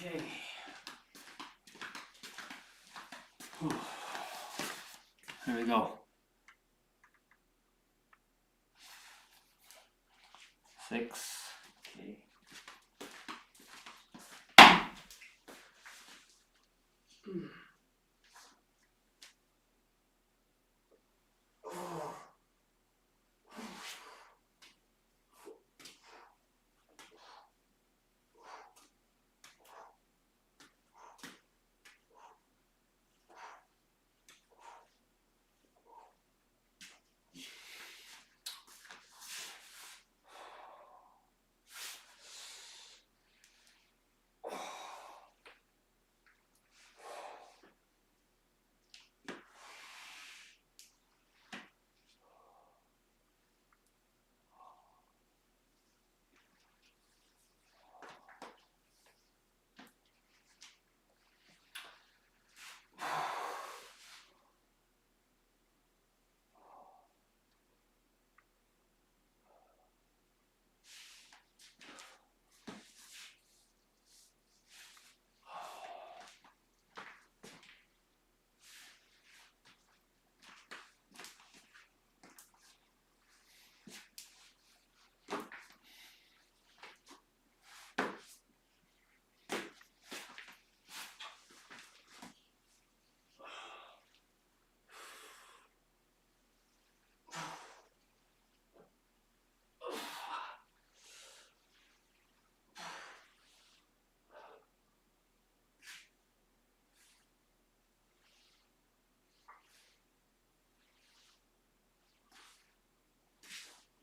Okay. Whew. Here we go. 6. Okay.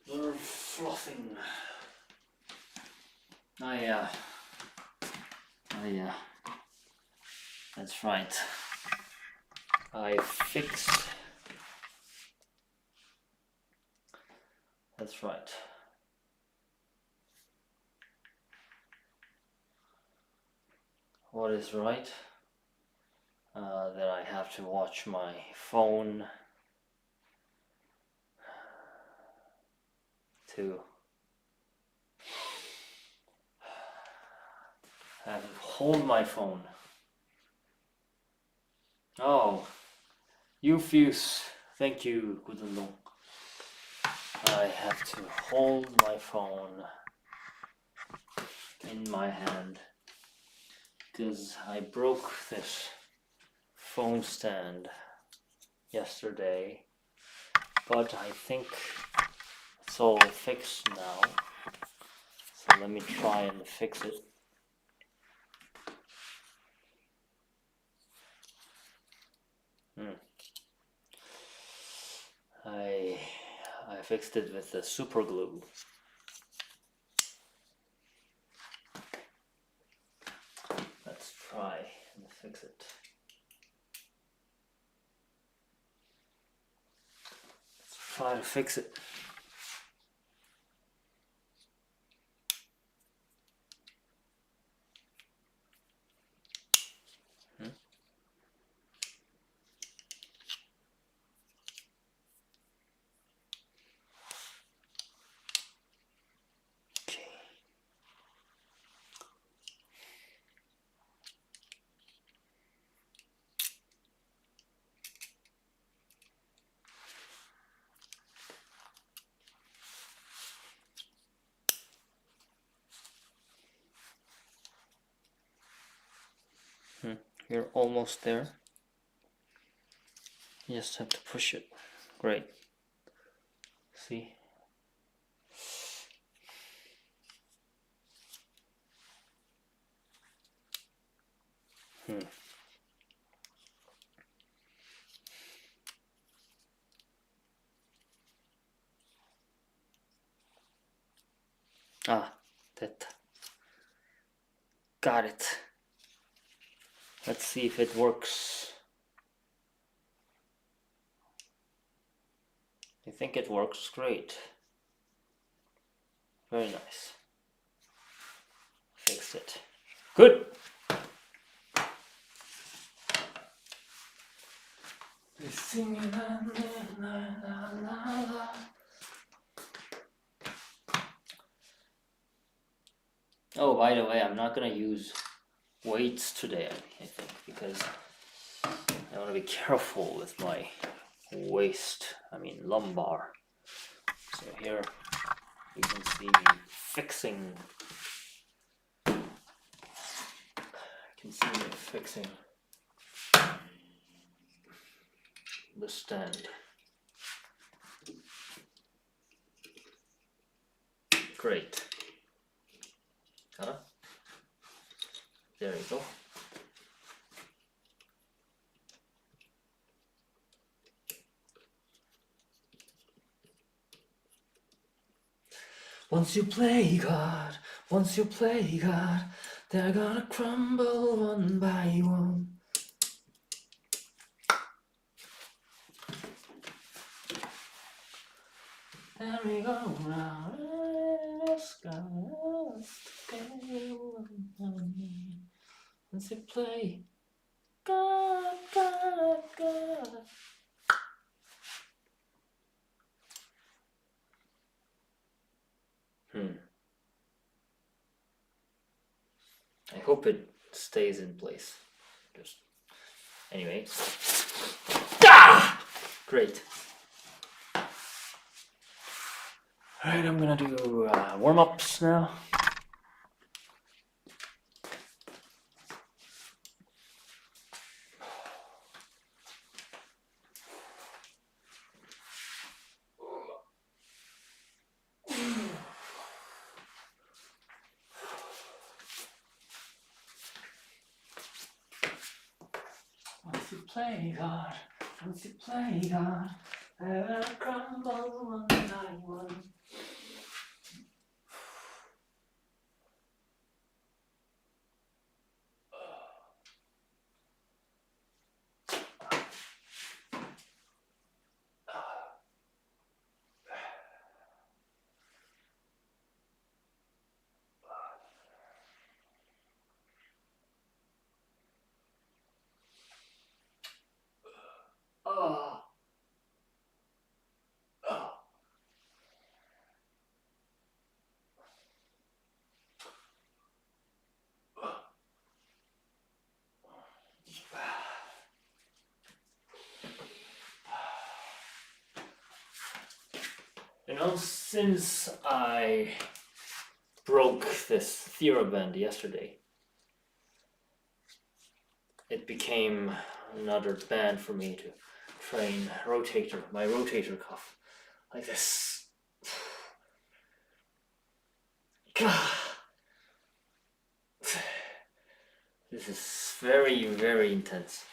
They're fluffing. Oh yeah. That's right. I fixed. That's right. What is right? That I have to watch my phone to have hold my phone. Oh, you fuse. Thank you, Gudundong. I have to hold my phone in my hand because I broke this phone stand yesterday, but I think it's all fixed now. So let me try and fix it. I fixed it with the super glue. Let's try and fix it. Let's try to fix it. You're almost there. You just have to push it. Great. See? Ah, that. Got it. Let's see if it works. I think it works great. Very nice. Fixed it. Good. Oh, by the way, I'm not gonna use weights today, I think, because I want to be careful with my waist, lumbar. So here you can see me fixing the stand. Great. There you go. Once you play God, they're gonna crumble one by one. And we go round the sky. Once you play God. I hope it stays in place. Anyway. Great. Alright, I'm gonna do warm-ups now. Once you play God, they'll crumble one by one. Since I broke this TheraBand yesterday, it became another band for me to train my rotator cuff, like this. This is very, very intense.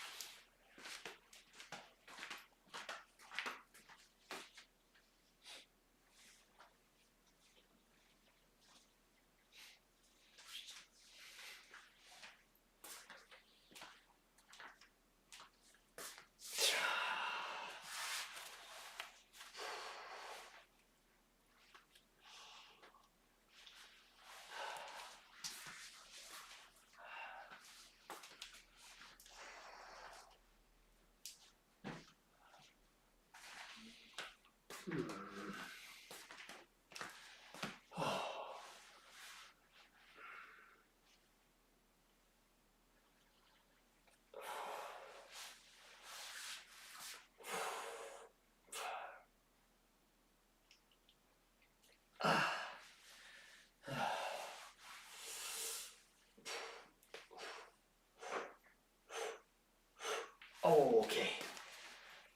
Oh, okay.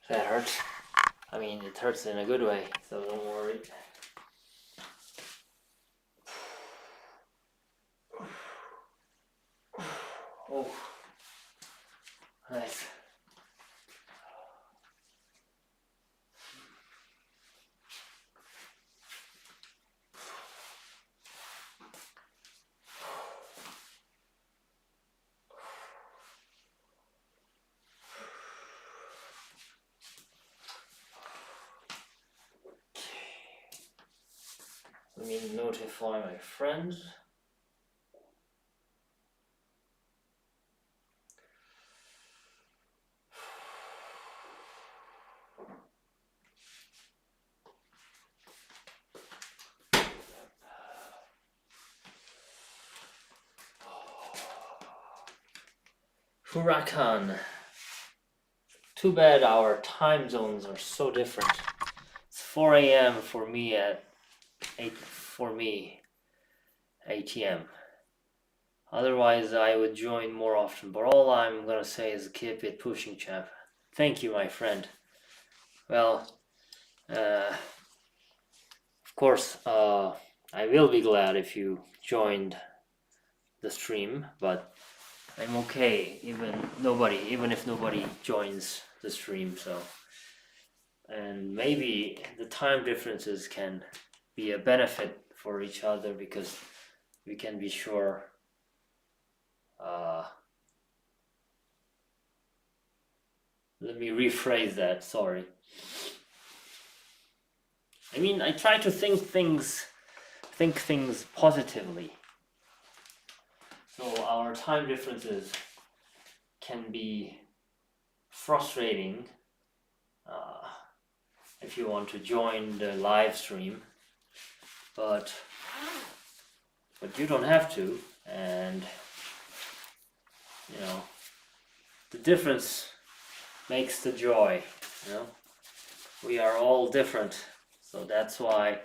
That hurts. It hurts in a good way, so don't worry. Oh, nice. Let me notify my friends. Huracan. Too bad our time zones are so different. It's 4 a.m. for me at 8 a.m. Otherwise, I would join more often. But all I'm gonna say is keep it pushing, champ. Thank you, my friend. Well, of course, I will be glad if you joined the stream, but I'm okay even if nobody joins the stream. So, and maybe the time differences can be a benefit for each other because we can be sure. Let me rephrase that. Sorry. I mean, I try to think things positively. So our time differences can be frustrating if you want to join the live stream, but you don't have to, and you know, the difference makes the joy. You know, we are all different, so that's why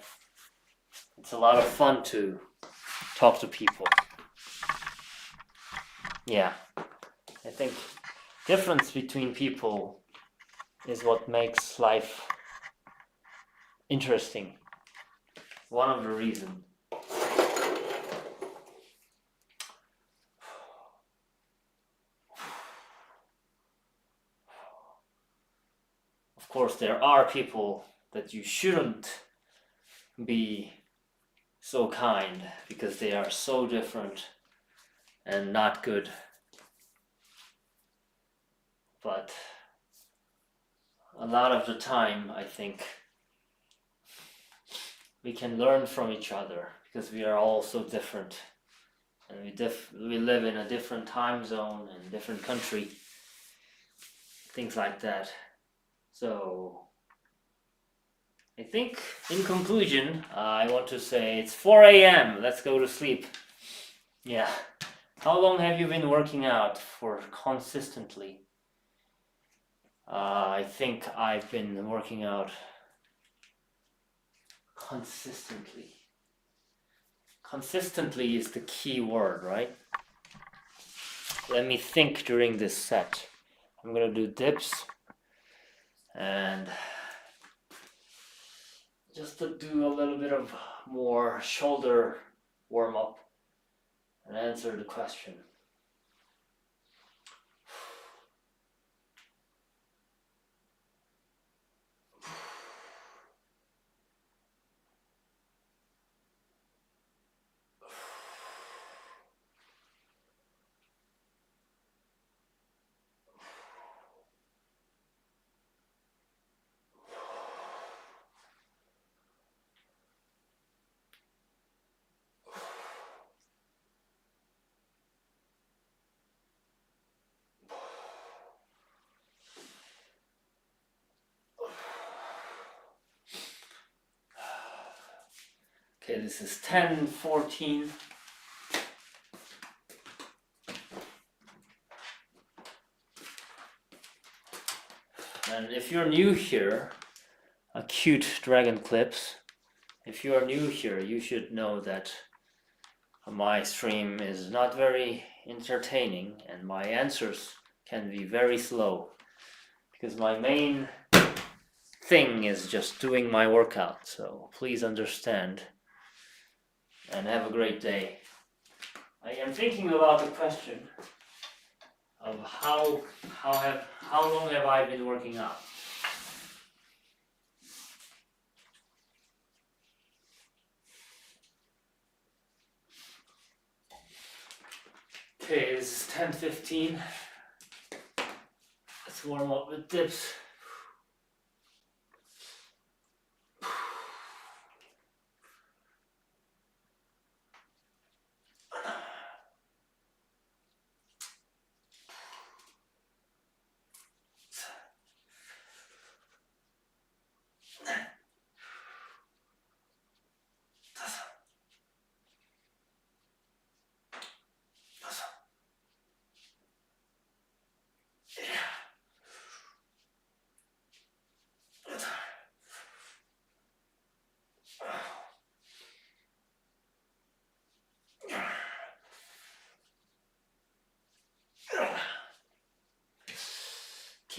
it's a lot of fun to talk to people. Yeah, I think difference between people is what makes life interesting. One of the reasons. Of course, there are people that you shouldn't be so kind because they are so different and not good. But a lot of the time, I think we can learn from each other because we are all so different, and we live in a different time zone and different country, things like that. So I think in conclusion, I want to say it's 4 a.m. Let's go to sleep. Yeah. How long have you been working out for consistently? I think I've been working out consistently. Consistently is the key word, right? Let me think during this set. I'm gonna do dips and just to do a little bit of more shoulder warm up and answer the question. Okay, this is 10:14. And if you're new here, acute dragon clips. If you are new here, you should know that my stream is not very entertaining and my answers can be very slow because my main thing is just doing my workout. So please understand and have a great day. I am thinking about the question of how long have I been working out? Okay, this is 10:15. Let's warm up with dips.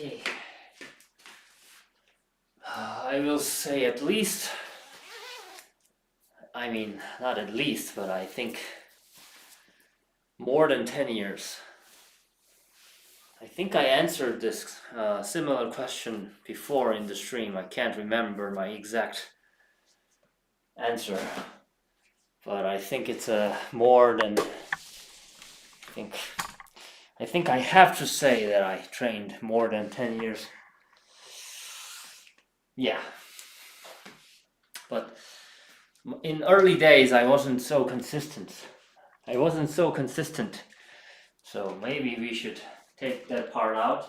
Okay. I will say at least, I mean, not at least, but I think more than 10 years. I think I answered this similar question before in the stream. I can't remember my exact answer, but I think it's more than, I think I have to say that I trained more than 10 years. Yeah. But in early days I wasn't so consistent. So maybe we should take that part out.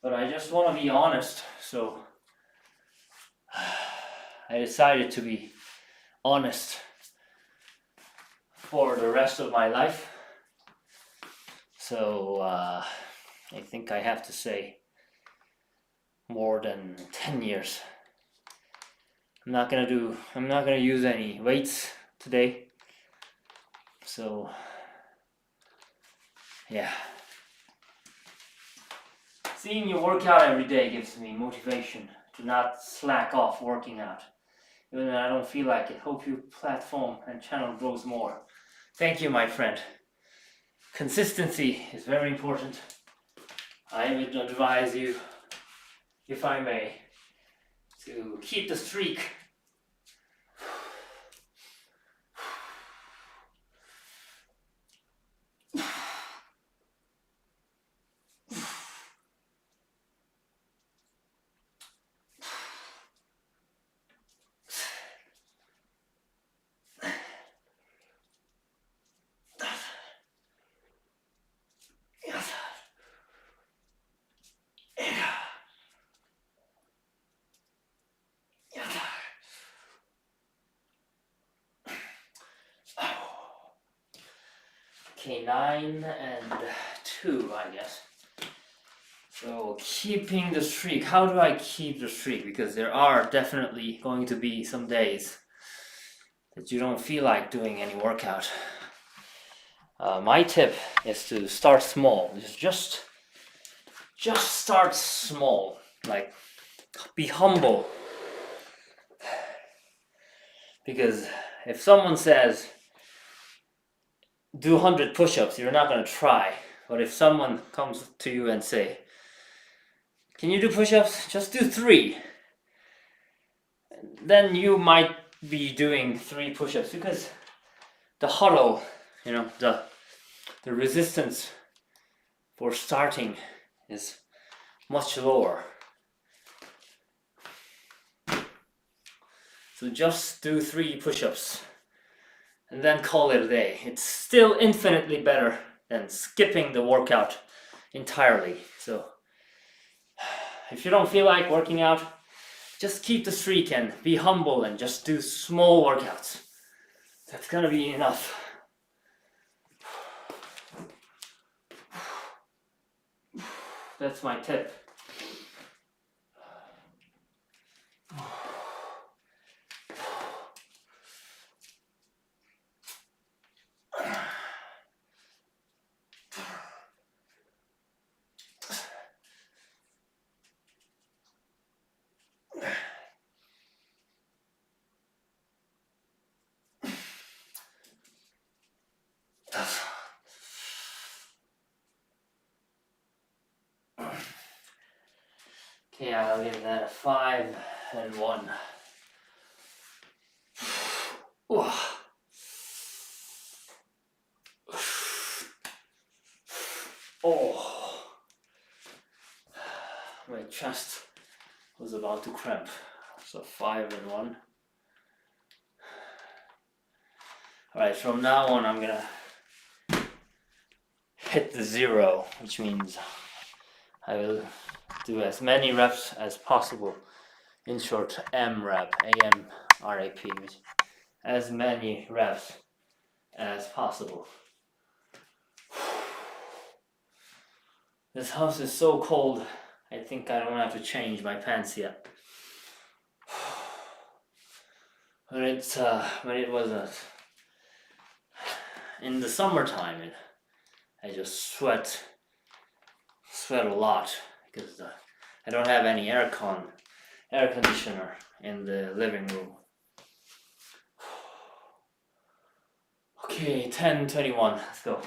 But I just want to be honest, so I decided to be honest for the rest of my life. So I think I have to say more than 10 years. I'm not gonna use any weights today. So yeah. Seeing you work out every day gives me motivation to not slack off working out. Even when I don't feel like it. Hope your platform and channel grows more. Thank you, my friend. Consistency is very important. I would advise you, if I may, to keep the streak. Okay, 9 and 2, I guess. So keeping the streak. How do I keep the streak? Because there are definitely going to be some days that you don't feel like doing any workout. My tip is to start small. Just start small. Like, be humble. Because if someone says do 100 push-ups, you're not going to try. But if someone comes to you and say, can you do push-ups? Just do 3. Then you might be doing 3 push-ups because the huddle, the resistance for starting is much lower. So just do 3 push-ups and then call it a day. It's still infinitely better than skipping the workout entirely. So if you don't feel like working out, just keep the streak and be humble and just do small workouts. That's gonna be enough. That's my tip. Okay, I'll give that a 5 and 1. Oh, my chest was about to cramp. So 5 and 1. Alright, from now on I'm gonna hit the 0, which means I will do as many reps as possible. In short, M-rep, A-M-R-A-P, as many reps as possible. This house is so cold, I think I don't have to change my pants yet. When it was in the summertime, I just sweat a lot because I don't have any air conditioner in the living room. Okay, 10:21. Let's go.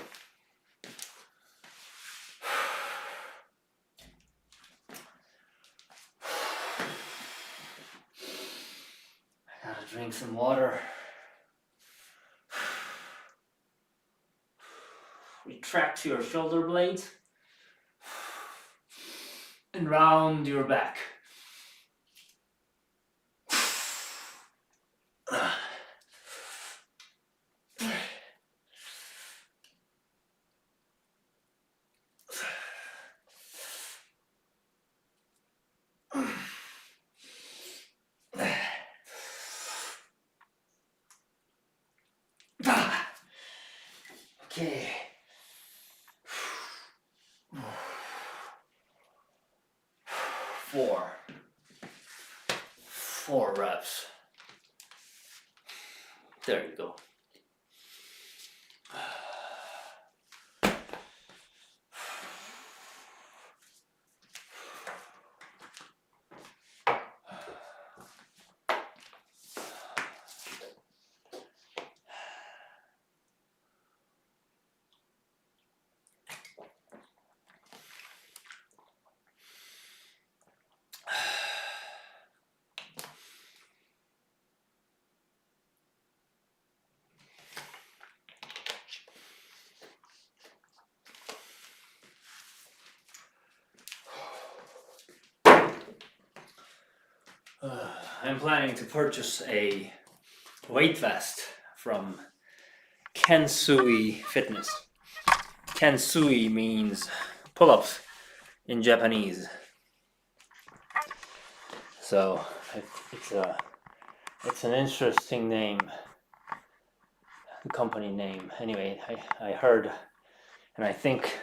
I gotta drink some water. Retract your shoulder blades and round your back. Okay. 4 reps. There you go. I'm planning to purchase a weight vest from Kensui Fitness. Kensui means pull-ups in Japanese. So it's an interesting name, company name. Anyway, I heard, and I think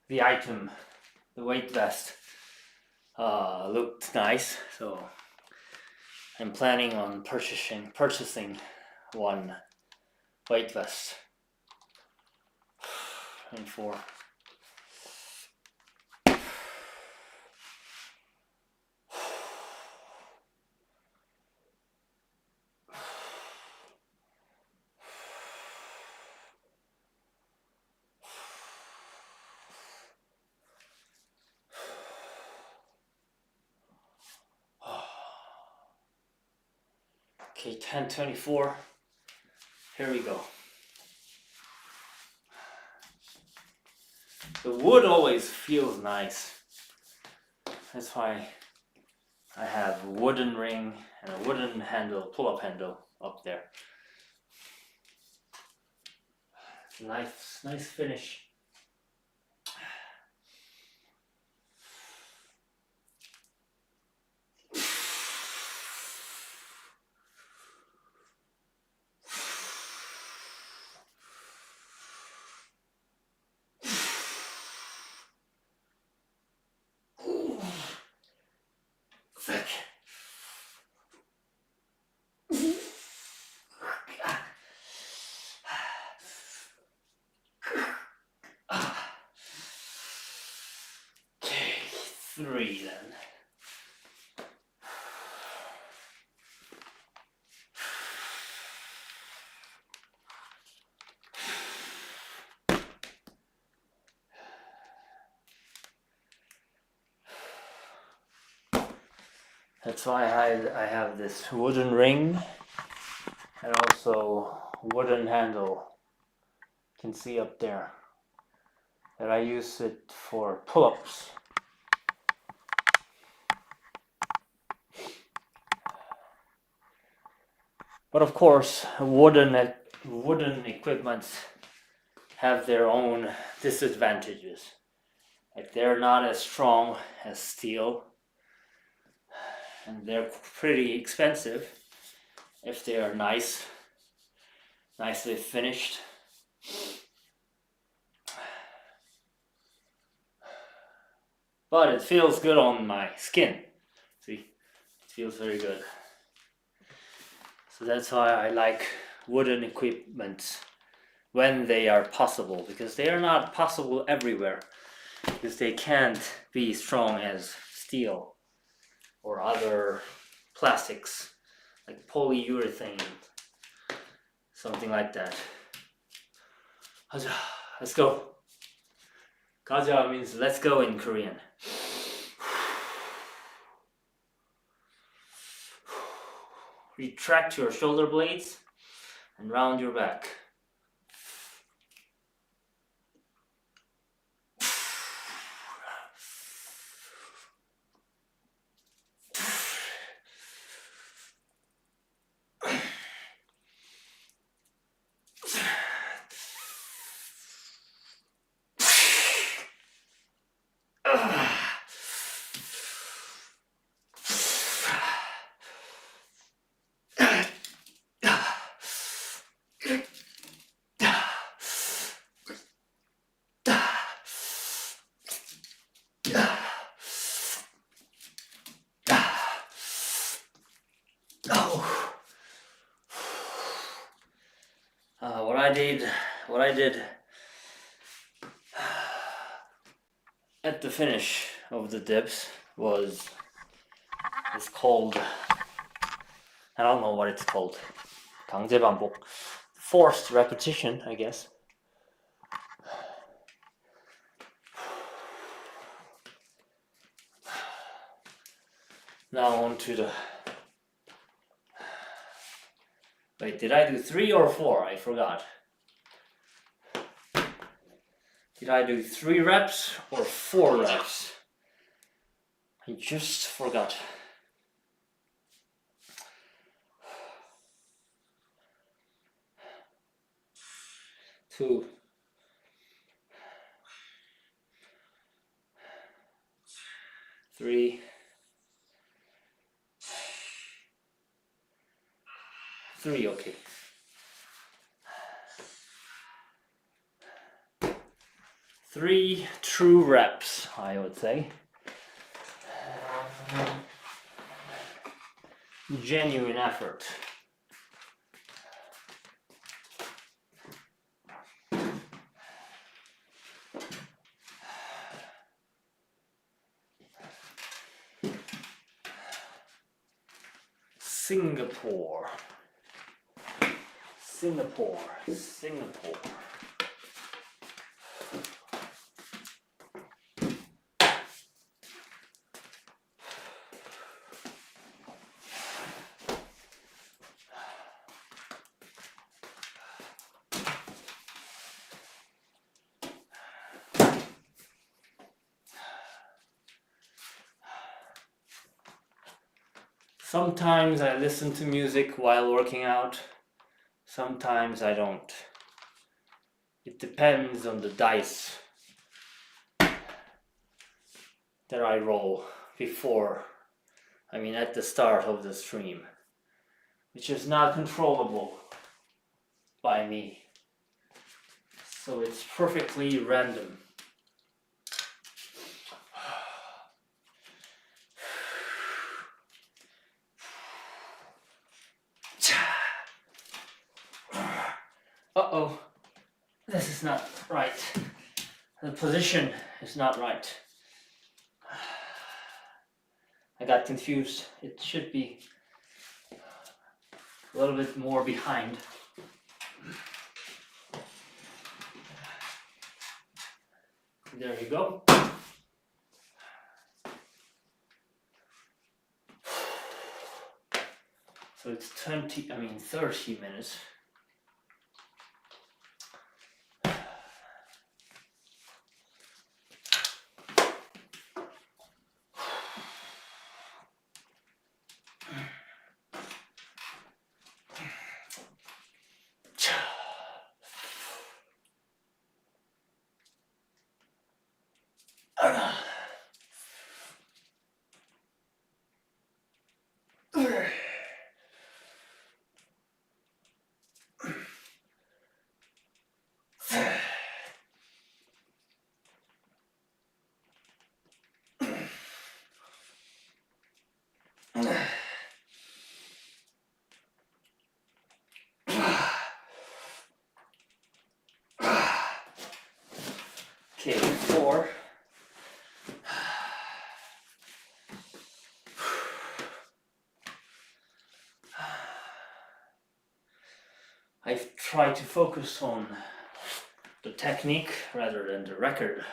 the item, the weight vest, looked nice. So I'm planning on purchasing one weight vest. And 4. Okay, 10:24. Here we go. The wood always feels nice. That's why I have a wooden ring and a wooden handle, pull-up handle up there. Nice finish. Sick. Okay, 3 then. That's why I have this wooden ring and also wooden handle. You can see up there that I use it for pull-ups. But of course, wooden equipments have their own disadvantages. Like they're not as strong as steel, and they're pretty expensive if they are nicely finished. But it feels good on my skin. See, it feels very good. So that's why I like wooden equipment when they are possible, because they are not possible everywhere. because they can't be strong as steel or other plastics like polyurethane, something like that. Gaja, let's go. Gaja means let's go in Korean. Retract your shoulder blades and round your back. What I did at the finish of the dips was, it's called, I don't know what it's called. 강제 반복. Forced repetition, I guess. Now on to the... Wait, did I do 3 or 4? I forgot. Did I do 3 reps or 4 reps? I just forgot. 2, 3, 3, okay. 3 true reps, I would say. Genuine effort. Singapore. Singapore. Singapore. Sometimes I listen to music while working out, sometimes I don't. It depends on the dice that I roll before, at the start of the stream, which is not controllable by me. So it's perfectly random. Uh-oh, this is not right. The position is not right. I got confused. It should be a little bit more behind. There you go. So it's 30 minutes. Okay, 4. try to focus on the technique rather than the record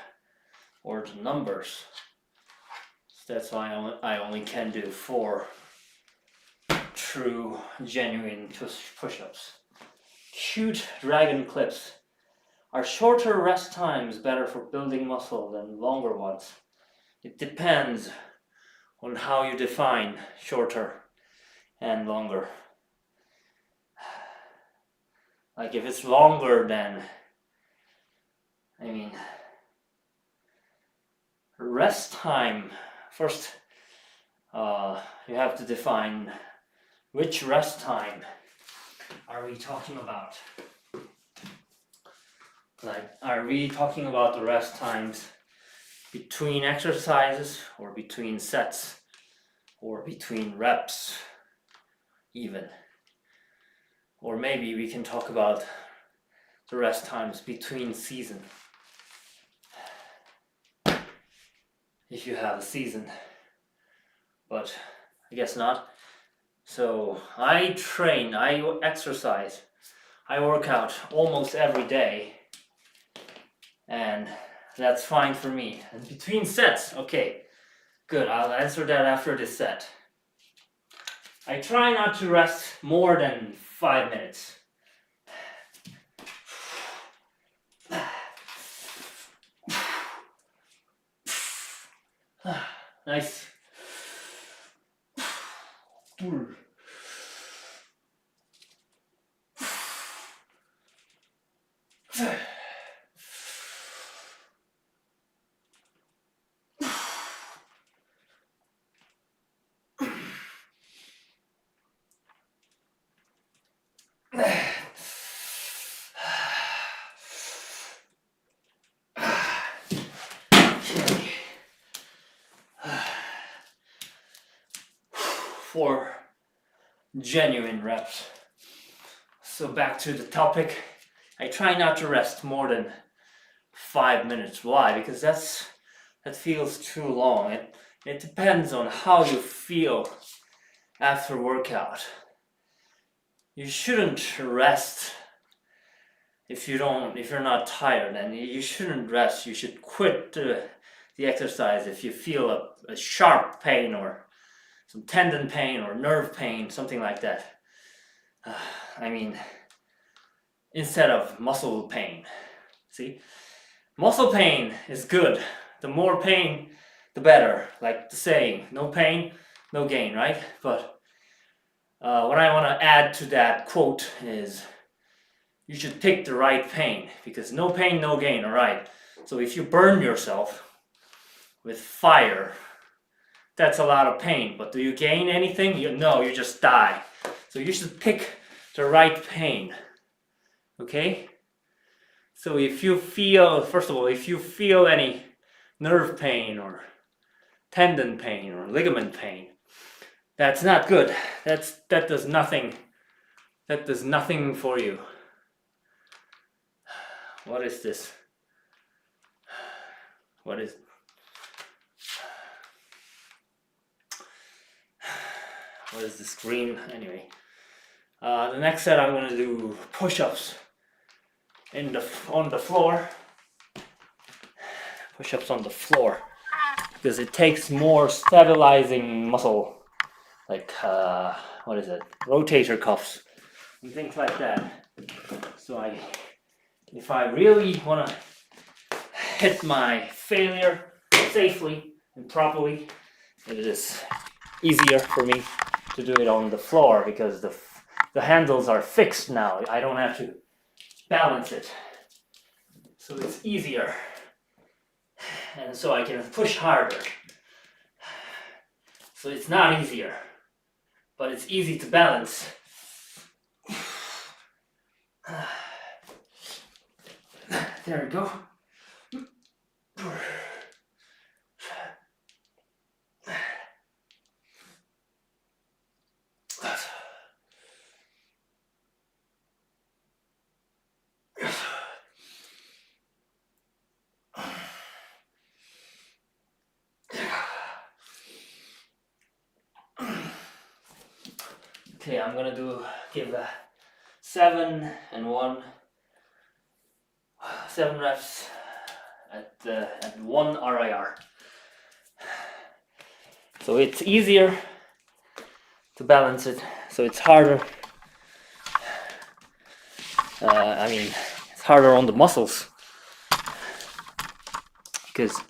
or the numbers. So that's why I only can do 4 true, genuine push-ups. Cute dragon clips. Are shorter rest times better for building muscle than longer ones? It depends on how you define shorter and longer. Like if it's longer, then rest time. First, you have to define which rest time are we talking about. Like, are we talking about the rest times between exercises, or between sets, or between reps even? Or maybe we can talk about the rest times between season, if you have a season, but I guess not. So I train, I exercise, I work out almost every day, and that's fine for me. And between sets, okay, good, I'll answer that after this set. I try not to rest more than 5 minutes. Nice. For genuine reps. So back to the topic. I try not to rest more than 5 minutes. Why? Because that feels too long. It depends on how you feel after workout. You shouldn't rest if you're not tired, and you shouldn't rest. You should quit the exercise if you feel a sharp pain or some tendon pain or nerve pain, something like that. Instead of muscle pain. See? Muscle pain is good. The more pain, the better. Like the saying, no pain, no gain, right? But what I want to add to that quote is, you should pick the right pain, because no pain, no gain, all right? So if you burn yourself with fire, that's a lot of pain, but do you gain anything? No, you just die. So you should pick the right pain, okay? So if you feel, first of all, if you feel any nerve pain or tendon pain or ligament pain, that's not good. That does nothing. That does nothing for you. What is this? What is... What is this green? Anyway, the next set I'm going to do push-ups on the floor. Push-ups on the floor, because it takes more stabilizing muscle, like what is it? Rotator cuffs and things like that. So if I really want to hit my failure safely and properly, it is easier for me to do it on the floor, because the handles are fixed now. I don't have to balance it, so it's easier, and so I can push harder. So it's not easier, but it's easy to balance. There we go. Okay, I'm gonna give 7 and 1, 7 reps at 1 RIR. So it's easier to balance it, so it's harder. It's harder on the muscles because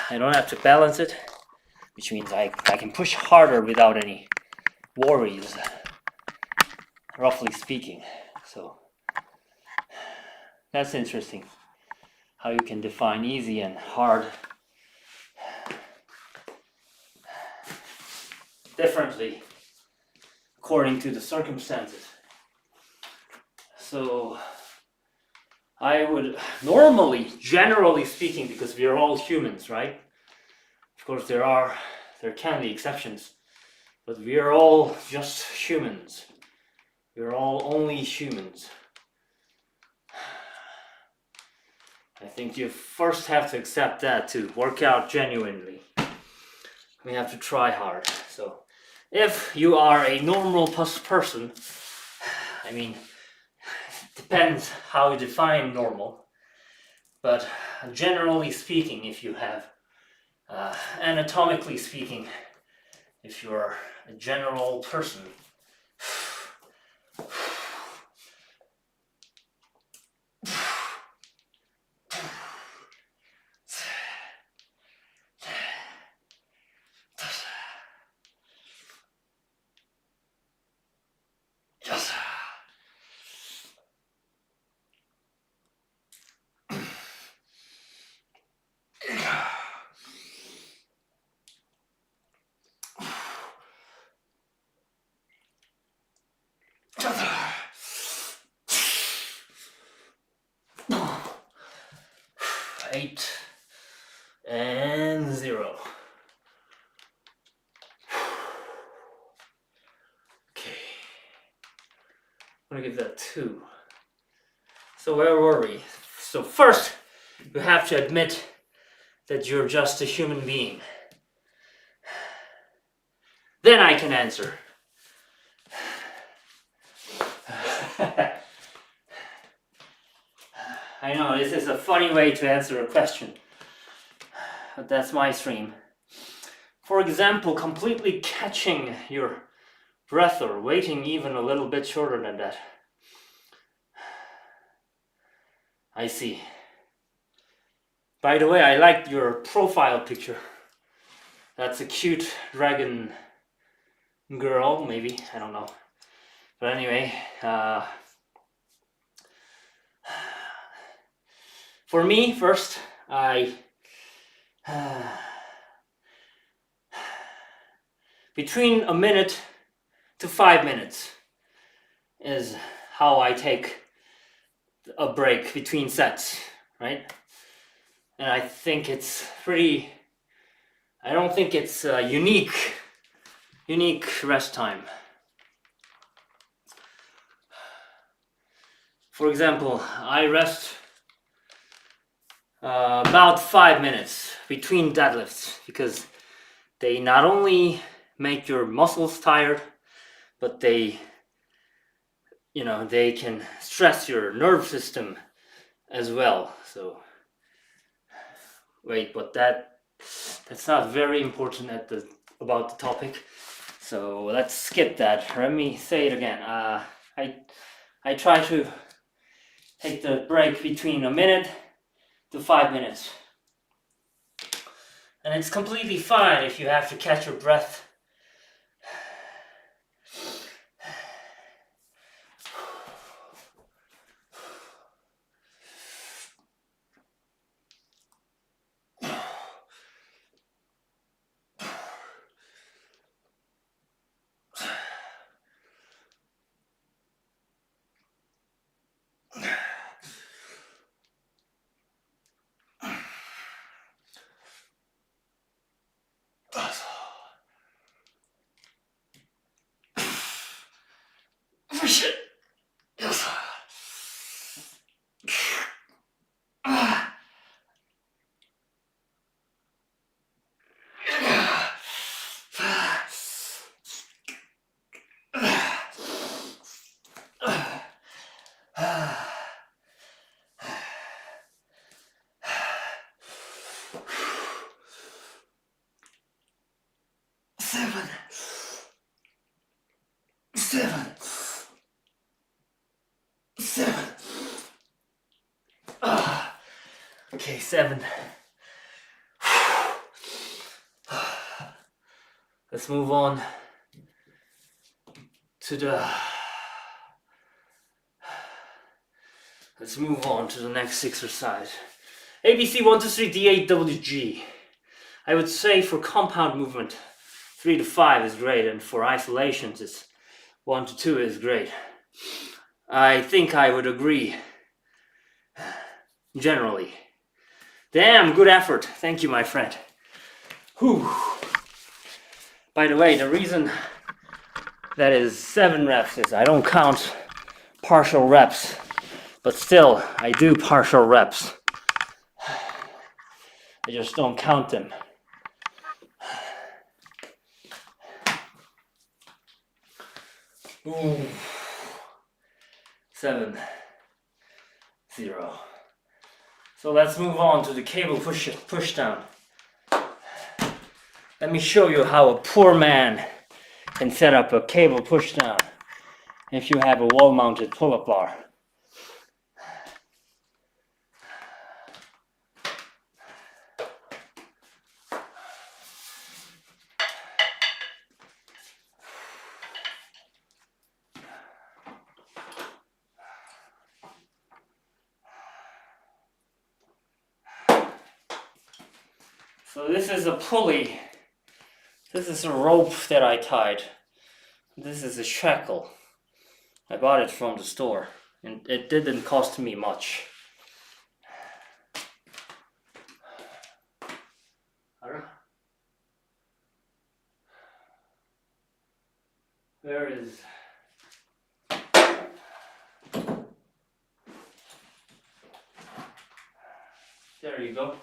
I don't have to balance it, which means I can push harder without any worries, roughly speaking. So that's interesting, how you can define easy and hard differently according to the circumstances. So I would normally, generally speaking, because we are all humans, right? Of course there can be exceptions, but we are all just humans. We are all only humans. I think you first have to accept that to work out genuinely. We have to try hard. So if you are a normal person, I mean, it depends how you define normal, but generally speaking, if you have, anatomically speaking, if you're a general person, eight and 0. Okay, I'm gonna give that 2. So where were we? So first, you have to admit that you're just a human being. Then I can answer. I know, this is a funny way to answer a question, but that's my stream. For example, completely catching your breath or waiting even a little bit shorter than that. I see. By the way, I liked your profile picture. That's a cute dragon girl, maybe, I don't know. But anyway, for me, first, between a minute to 5 minutes is how I take a break between sets, right? And I think it's pretty, I don't think it's a unique rest time. For example, I rest about 5 minutes between deadlifts because they not only make your muscles tired, but they can stress your nerve system as well. So wait, but that's not very important about the topic. So let's skip that. Let me say it again. I try to take the break between a minute to 5 minutes. And it's completely fine if you have to catch your breath. 7, 7, 7. Okay, 7. Let's move on to the next exercise. ABC 1 2 3 D8 WG. I would say for compound movement 3 to 5 is great, and for isolations it's 1 to 2 is great. I think I would agree generally. Damn, good effort. Thank you, my friend. Whew. By the way, the reason that is 7 reps is I don't count partial reps, but still I do partial reps. I just don't count them. Ooh. 7, 0. So let's move on to the cable push down. Let me show you how a poor man can set up a cable push down if you have a wall mounted pull-up bar. So this is a pulley. This is a rope that I tied. This is a shackle. I bought it from the store and it didn't cost me much. Where is... There you go.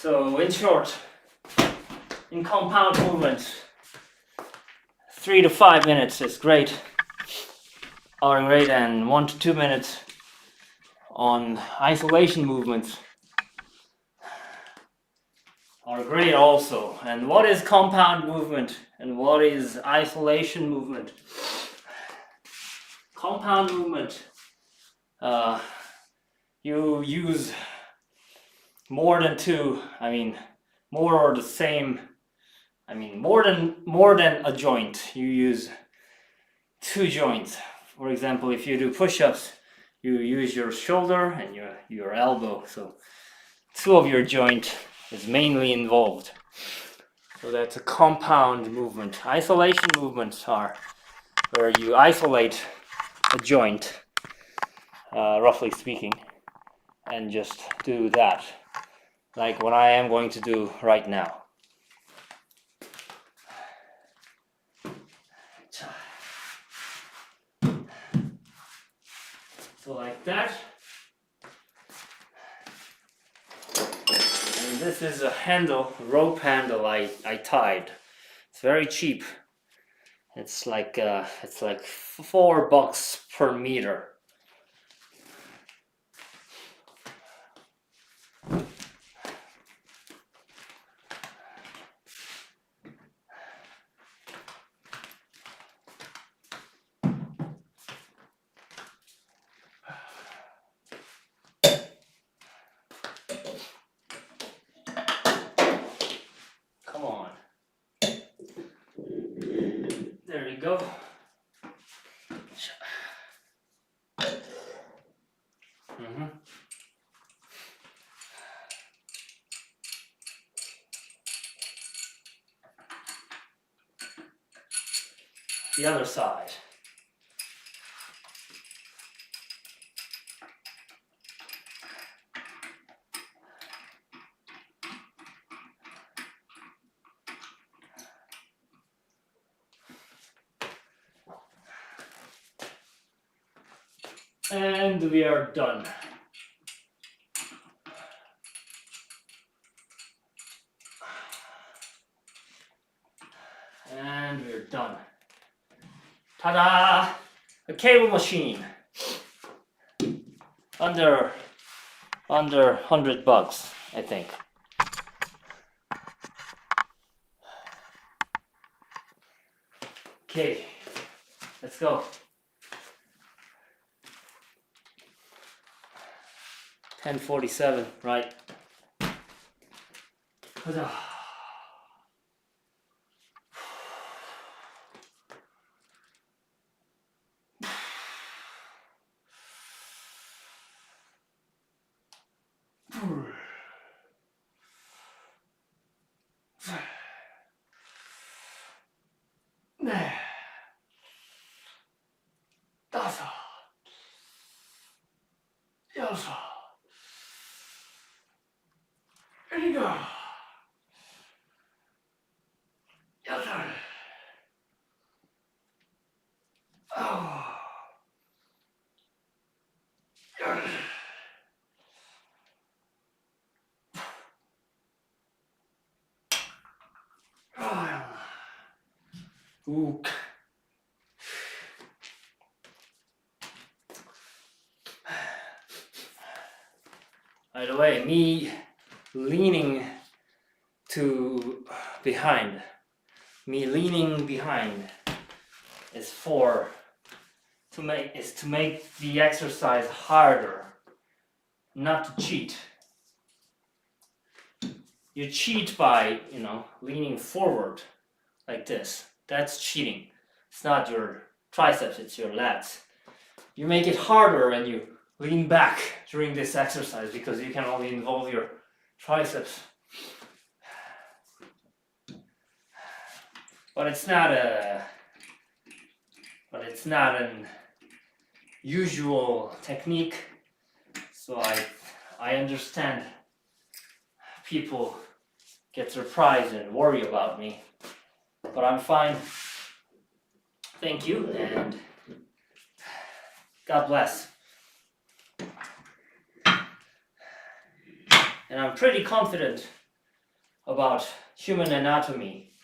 So in short, in compound movements, 3 to 5 minutes is great, and 1 to 2 minutes on isolation movements are great also. And what is compound movement and what is isolation movement? Compound movement, you use more than 2, more or the same, more than a joint. You use 2 joints. For example, if you do push-ups, you use your shoulder and your elbow. So 2 of your joint is mainly involved. So that's a compound movement. Isolation movements are where you isolate a joint, roughly speaking, and just do that, like what I am going to do right now. So like that. And this is a handle, rope handle I tied. It's very cheap. It's like $4 per meter. Come on. There you go. The other side. And we are done. And we're done. Ta-da! A cable machine. Under $100, I think. Okay, let's go. 10:47, right? Ta-da. 다섯, 여섯, 일곱, 여덟, 아홉, 열. Ooh. By the way, me leaning behind is to make the exercise harder, not to cheat. You cheat by, leaning forward like this. That's cheating. It's not your triceps, it's your lats. You make it harder when you lean back during this exercise because you can only involve your triceps. But it's not an usual technique. So I understand people get surprised and worry about me. But I'm fine. Thank you and God bless. And I'm pretty confident about human anatomy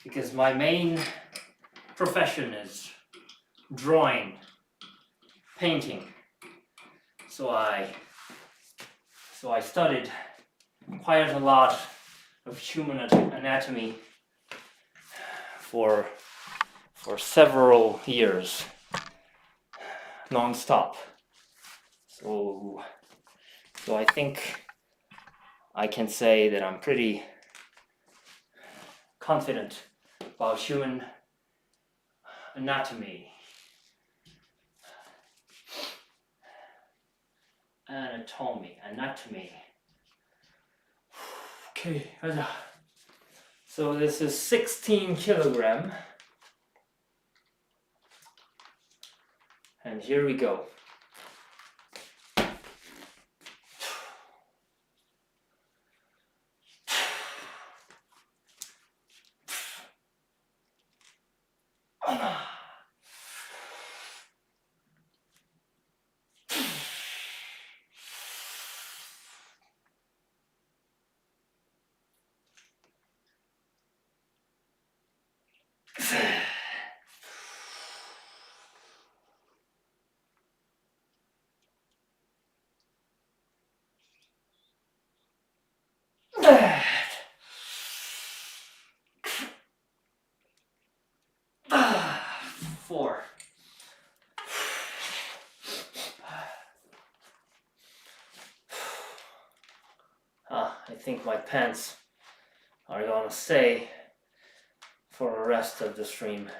because my main profession is drawing, painting. So I studied quite a lot of human anatomy for several years, non-stop. So I think I can say that I'm pretty confident about human anatomy. Anatomy. Okay, so this is 16 kilogram. And here we go. Four. I think my pants are gonna stay for the rest of the stream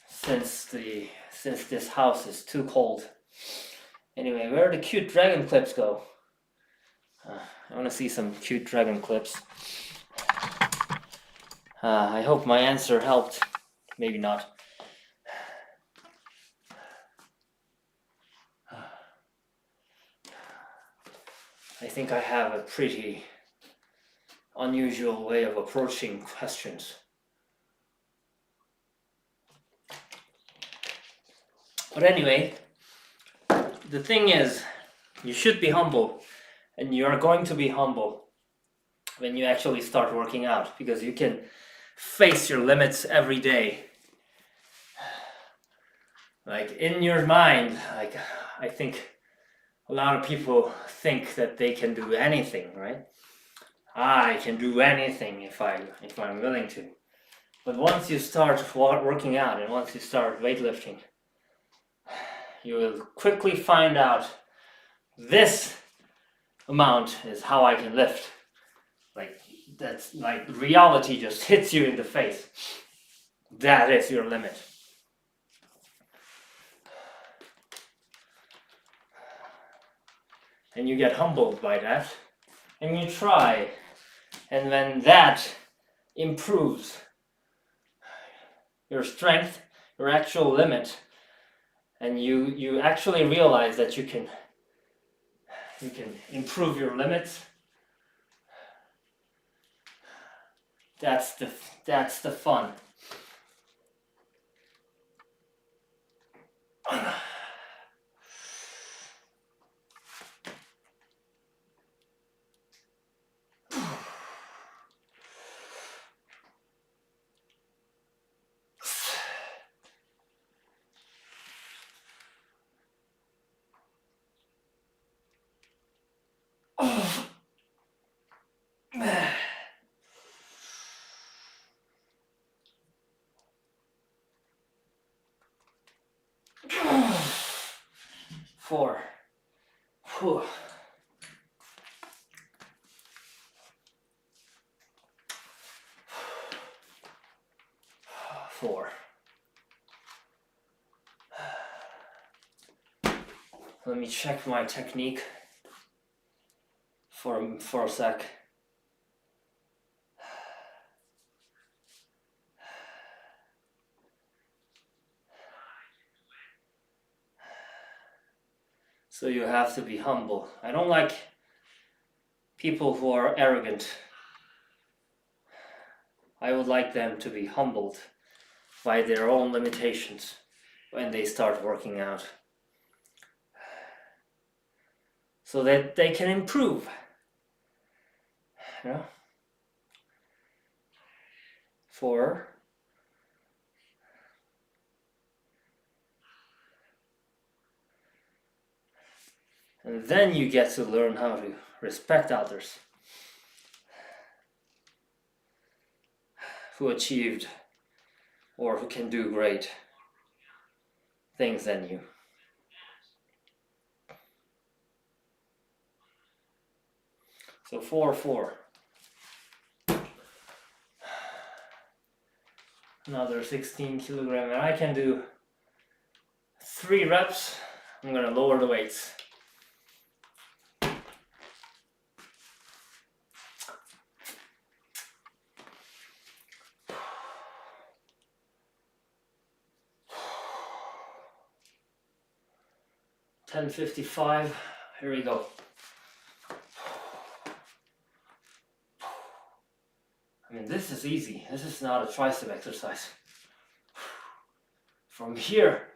since this house is too cold. Anyway, where do the cute dragon clips go? I want to see some cute dragon clips. I hope my answer helped. Maybe not. I think I have a pretty unusual way of approaching questions. But anyway, the thing is, you should be humble, and you are going to be humble when you actually start working out, because you can face your limits every day. Like in your mind, like I think a lot of people think that they can do anything, right? I can do anything if I'm willing to. But once you start working out and once you start weightlifting, you will quickly find out this amount is how I can lift. Like that's like reality just hits you in the face. That is your limit. And you get humbled by that, and you try, and when that improves your strength, your actual limit, and you actually realize that you can improve your limits, that's the fun. Four. Whew. 4. Let me check my technique for a sec. So you have to be humble. I don't like people who are arrogant. I would like them to be humbled by their own limitations when they start working out, so that they can improve. You know? 4. And then you get to learn how to respect others who achieved or who can do great things than you. So 4. Another 16 kilogram, and I can do 3 reps. I'm gonna lower the weights. $10.55. Here we go. I mean, this is easy. This is not a tricep exercise. From here,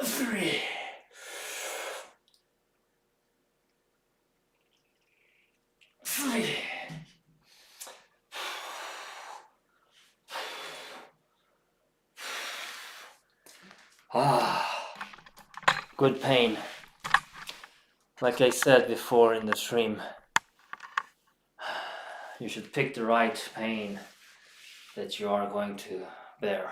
three. Good pain. Like I said before in the stream, you should pick the right pain that you are going to bear.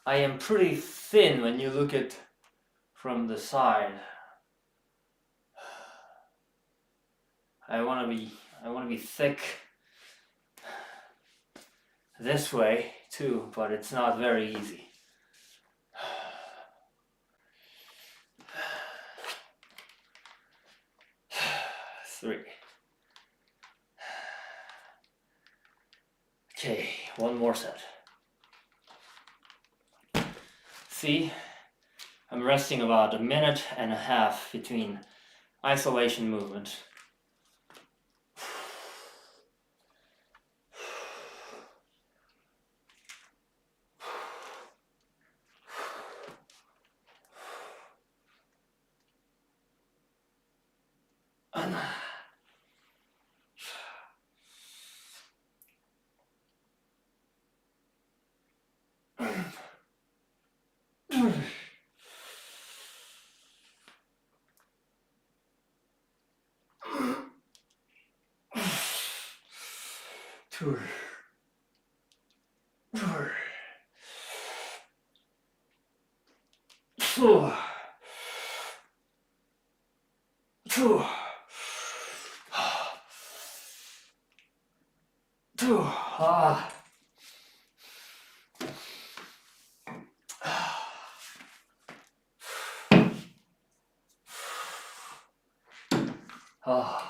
I am pretty thin when you look at from the side. I want to be thick this way too, but it's not very easy. Three. Okay, one more set. See, I'm resting about 1.5 minutes between isolation movement. Two. Oh.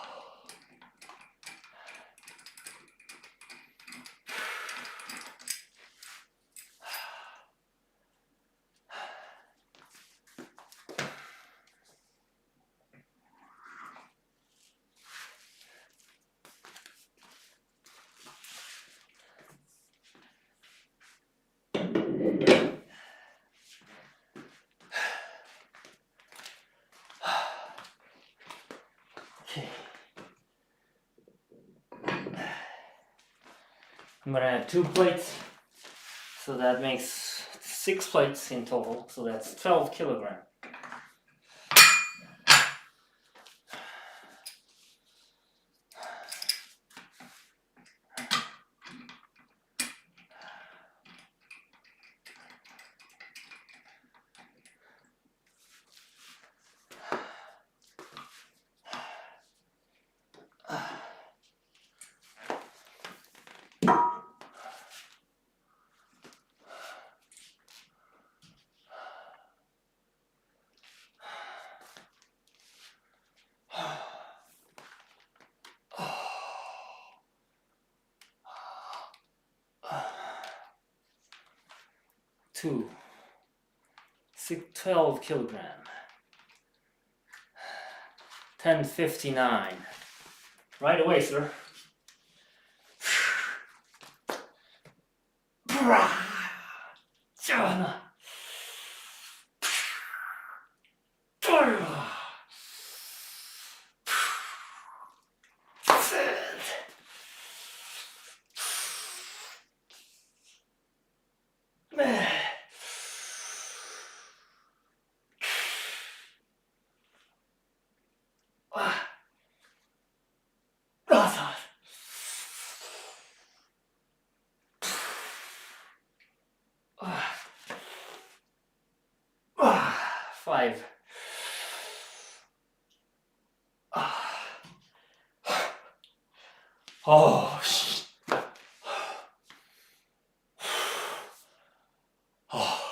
'Kay. I'm gonna have 2 plates, so that makes 6 plates in total, so that's 12 kilograms. Two, 12 kilogram, 10:59. Right away, sir. Five. Oh, shit. Oh.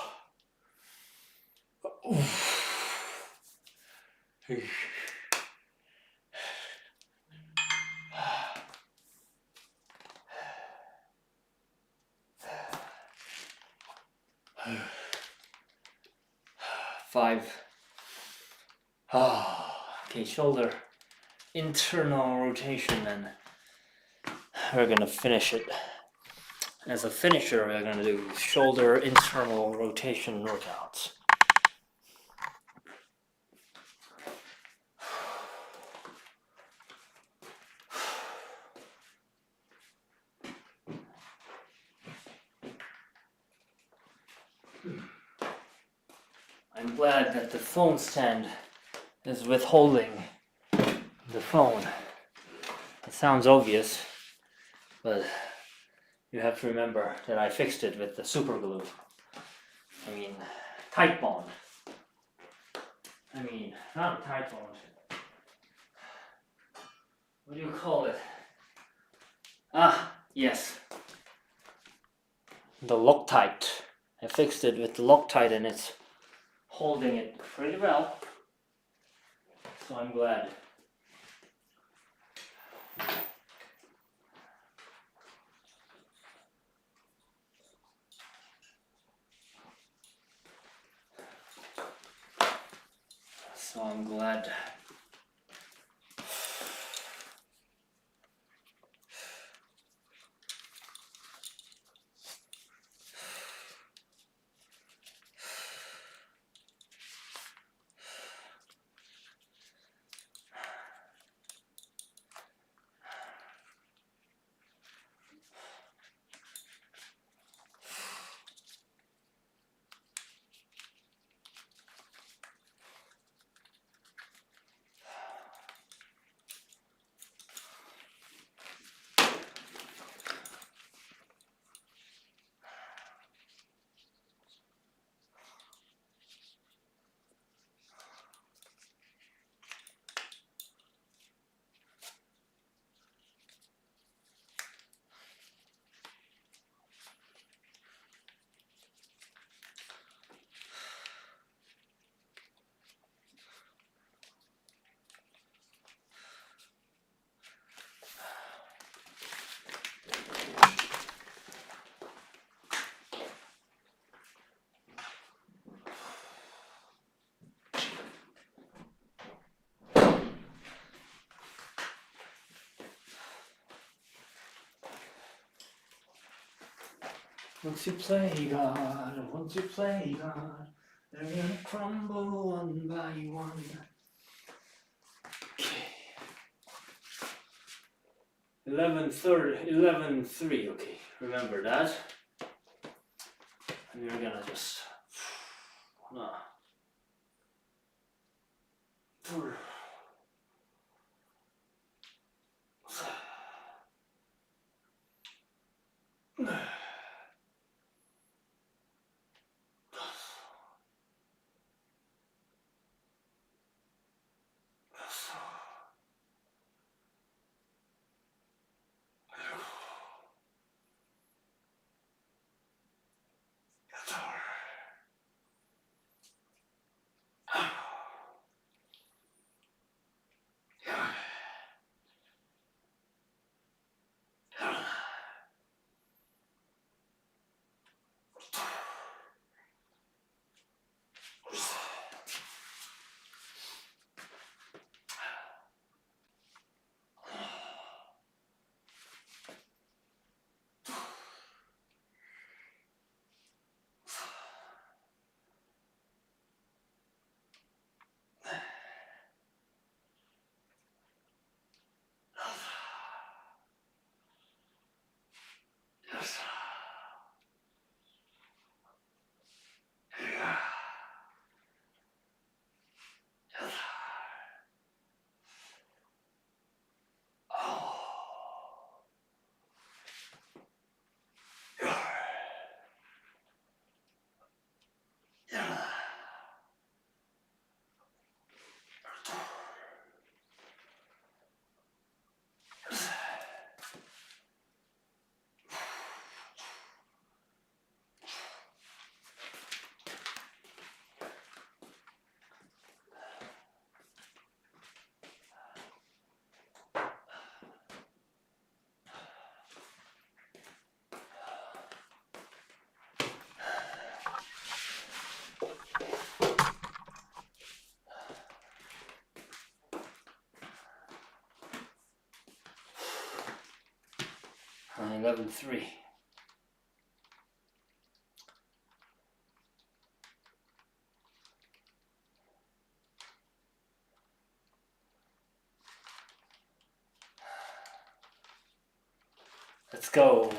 Five. Oh, okay, shoulder internal rotation, and we're gonna finish it. As a finisher, we're gonna do shoulder internal rotation workouts. I'm glad that the phone stand is withholding the phone. It sounds obvious, but you have to remember that I fixed it with the super glue. I mean, tight bond. I mean, not tight bond. What do you call it? Ah, yes. The Loctite. I fixed it with the Loctite and it's holding it pretty well. So I'm glad. So I'm glad. Once you play God, once you play God, they're gonna crumble one by one. Okay. 11-3, okay, remember that. And we're gonna just on 11-3. Let's go.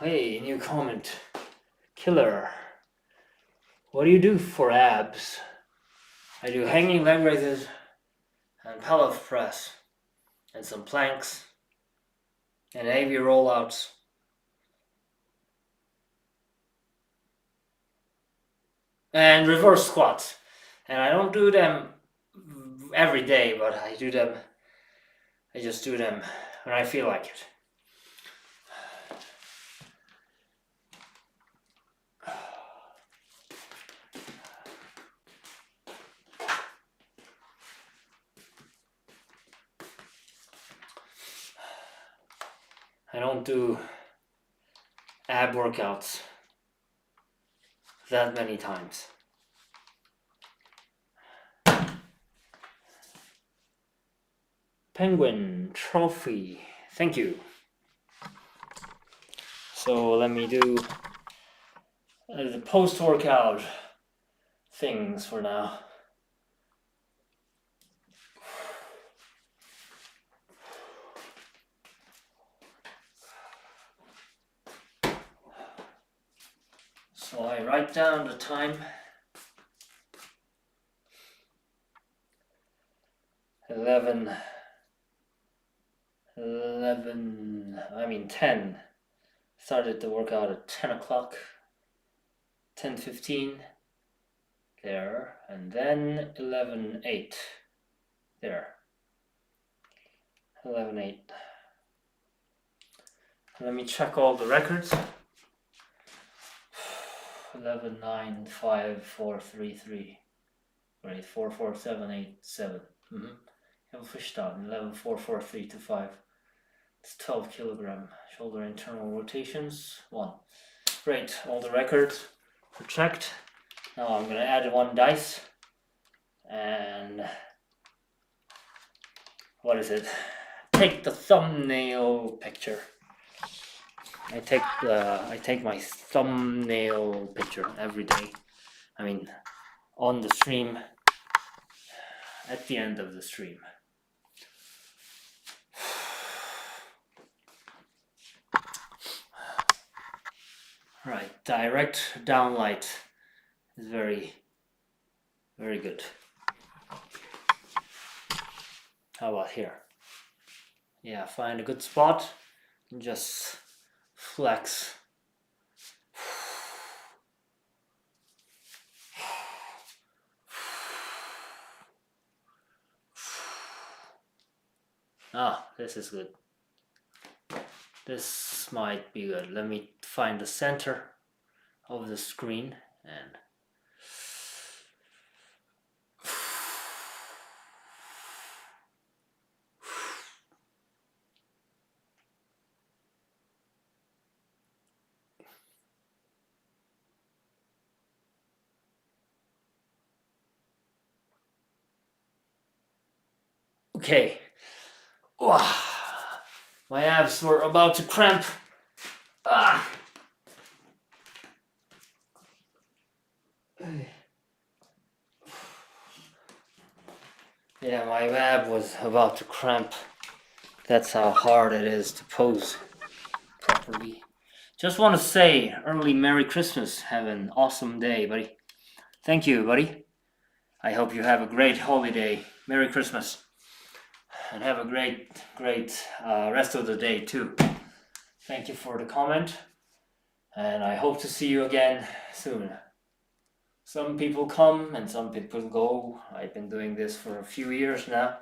Hey, new comment. Killer. What do you do for abs? I do hanging leg raises and pellet press and some planks and heavy rollouts. And reverse squats. And I don't do them every day, but I just do them when I feel like it. I don't do ab workouts that many times. Penguin trophy, thank you. So let me do the post-workout things for now. So I write down the time. 10. Started the workout at 10 o'clock, 10:15 there, and then 11:08 there, 11:08. Let me check all the records. 11:09, 5, 4, 3, 3. Right, 4, 4, 7, 8, 7. Have a fish down. 11, 4, 4, 3 to 5. It's 12 kilogram. Shoulder internal rotations 1. Great, all the records are checked. Now I'm gonna add 1 dice. And what is it? Take the thumbnail picture. I take my thumbnail picture every day. I mean, on the stream, at the end of the stream. Right, direct downlight is very, very good. How about here? Yeah, find a good spot and just flex. Ah, this is good. This might be good. Let me find the center of the screen and okay. My abs were about to cramp. Yeah, my ab was about to cramp. That's how hard it is to pose properly. Just want to say early Merry Christmas. Have an awesome day, buddy. Thank you, buddy. I hope you have a great holiday. Merry Christmas. And have a great rest of the day too. Thank you for the comment. And I hope to see you again soon. Some people come and some people go. I've been doing this for a few years now.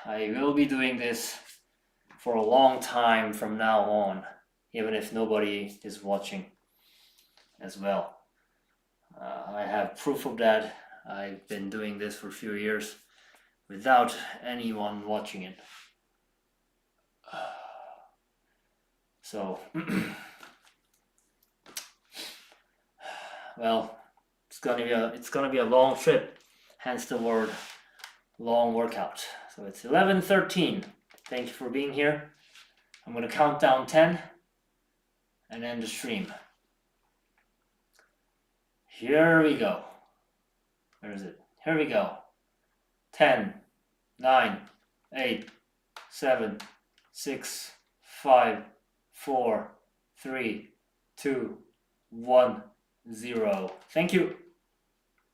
I will be doing this for a long time from now on, even if nobody is watching as well. I have proof of that. I've been doing this for a few years without anyone watching it. So, well, it's gonna be a long trip, hence the word long workout. So it's 11:13. Thank you for being here. I'm gonna count down 10 and end the stream. Here we go. Where is it? Here we go. 10, 9, 8, 7, 6, 5, 4, 3, 2, 1, 0. Thank you.